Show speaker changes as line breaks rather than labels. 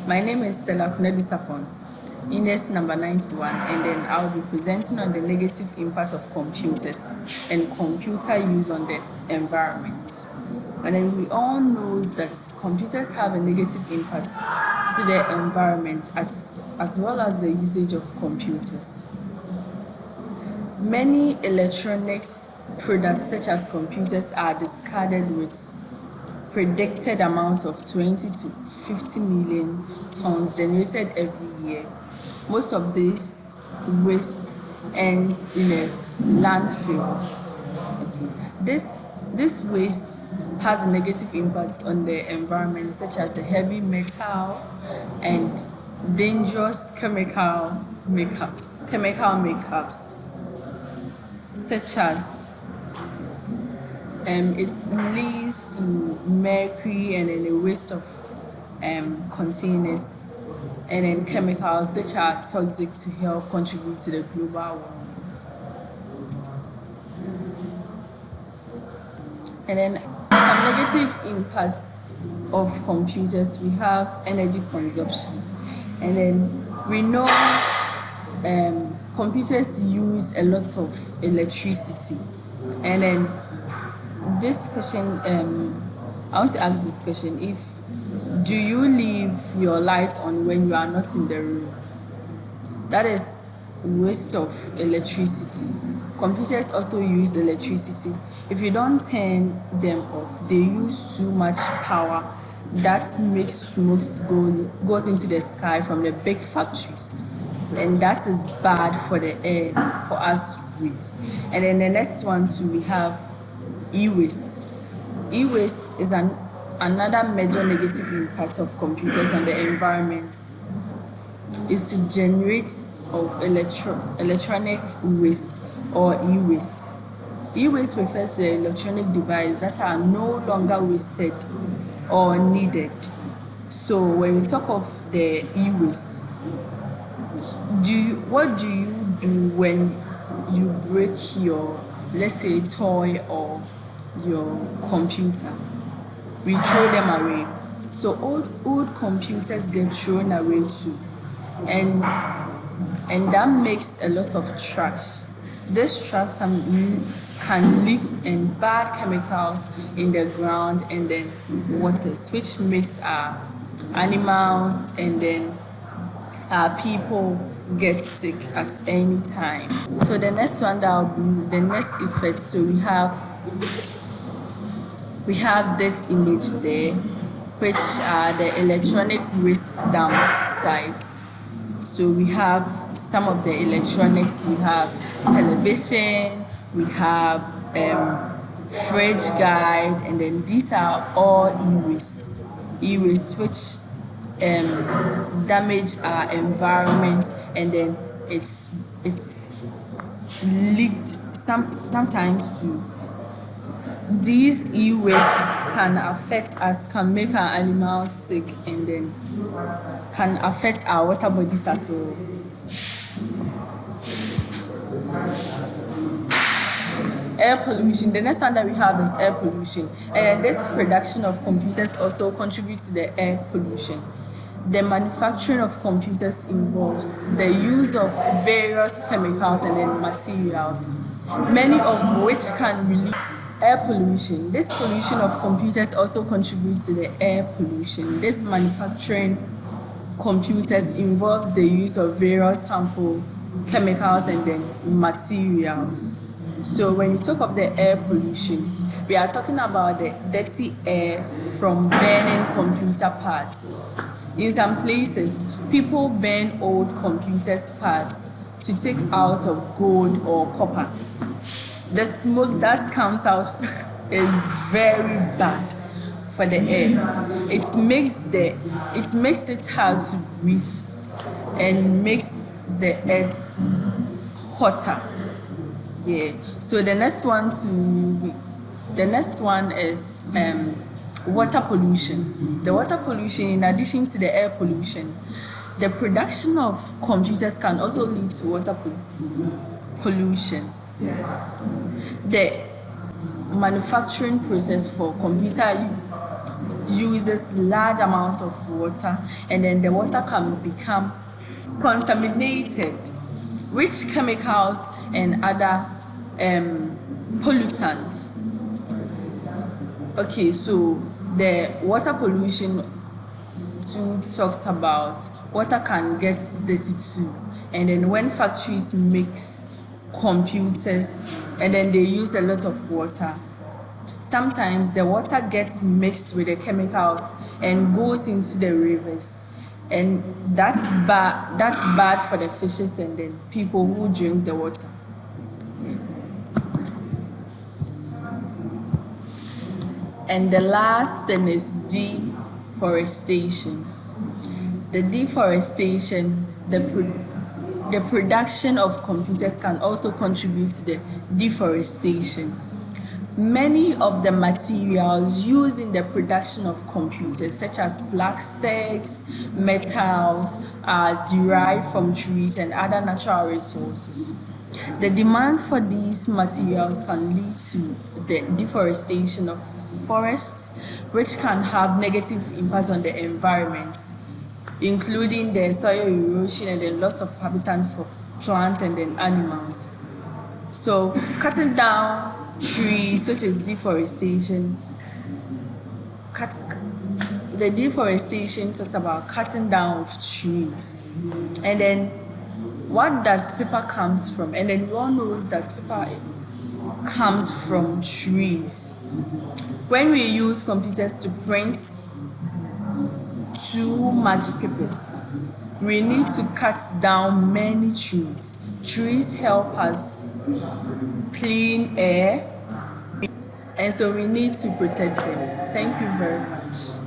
My name is Stella Kunedisapon, index number 91, and then I'll be presenting on the negative impact of computers and computer use on the environment. And then we all know that computers have a negative impact to the environment as well as the usage of computers. Many electronics products such as computers are discarded with predicted amount of 20 to 50 million tons generated every year. Most of this waste ends in landfills. This waste has a negative impact on the environment, such as the heavy metal and dangerous chemical makeups, such as it leads to mercury and then the waste of containers and then chemicals which are toxic to help contribute to the global warming. And then some negative impacts of computers, we have energy consumption. And then we know computers use a lot of electricity. And then this question, I want to ask this question: do you leave your light on when you are not in the room? That is waste of electricity. Computers also use electricity. If you don't turn them off, they use too much power. That makes smoke goes into the sky from the big factories, and that is bad for the air for us to breathe. And then the next one too, we have e-waste. E-waste is another major negative impact of computers on the environment. Is to generate of electronic waste or e-waste. E-waste refers to electronic devices that are no longer wasted or needed. So when we talk of the e-waste, what do you do when you break your, let's say, toy or your computer? We throw them away. So old computers get thrown away too, and that makes a lot of trash. This trash can leak in bad chemicals in the ground and then waters, which makes our animals and then our people get sick at any time. So the next one, that will be the next effect. So we have this image there, which are the electronic waste dump sites. So we have some of the electronics. We have television, we have fridge guide, and then these are all e-waste which damage our environment, and then it's leaked sometimes too. These e-wastes can affect us, can make our animals sick, and then can affect our water bodies as well. Air pollution. The next one that we have is air pollution. And this production of computers also contributes to the air pollution. The manufacturing of computers involves the use of various chemicals and then materials, many of which can release air pollution. This pollution of computers also contributes to the air pollution. This manufacturing computers involves the use of various harmful chemicals and then materials. So when we talk of the air pollution, we are talking about the dirty air from burning computer parts. In some places, people burn old computer parts to take out of gold or copper. The smoke that comes out is very bad for the air. It makes it hard to breathe and makes the earth hotter. Yeah. So the next one is water pollution. The water pollution, in addition to the air pollution, the production of computers can also lead to water pollution. The manufacturing process for computer uses large amounts of water, and then the water can become contaminated, which chemicals and other pollutants. Okay, so the water pollution too talks about water can get dirty too, and then when factories mix computers and then they use a lot of water, sometimes the water gets mixed with the chemicals and goes into the rivers, and that's bad for the fishes and then people who drink the water. And the last thing is deforestation. The deforestation, the production of computers can also contribute to the deforestation. Many of the materials used in the production of computers, such as plastics, metals, are derived from trees and other natural resources. The demand for these materials can lead to the deforestation of forests, which can have negative impact on the environment, including the soil erosion and the loss of habitat for plants and then animals. So cutting down trees, which is deforestation, the deforestation talks about cutting down of trees. And then what does paper comes from? And then we all knows that paper comes from trees. When we use computers to print too much papers, we need to cut down many trees. Trees help us clean air, and so we need to protect them. Thank you very much.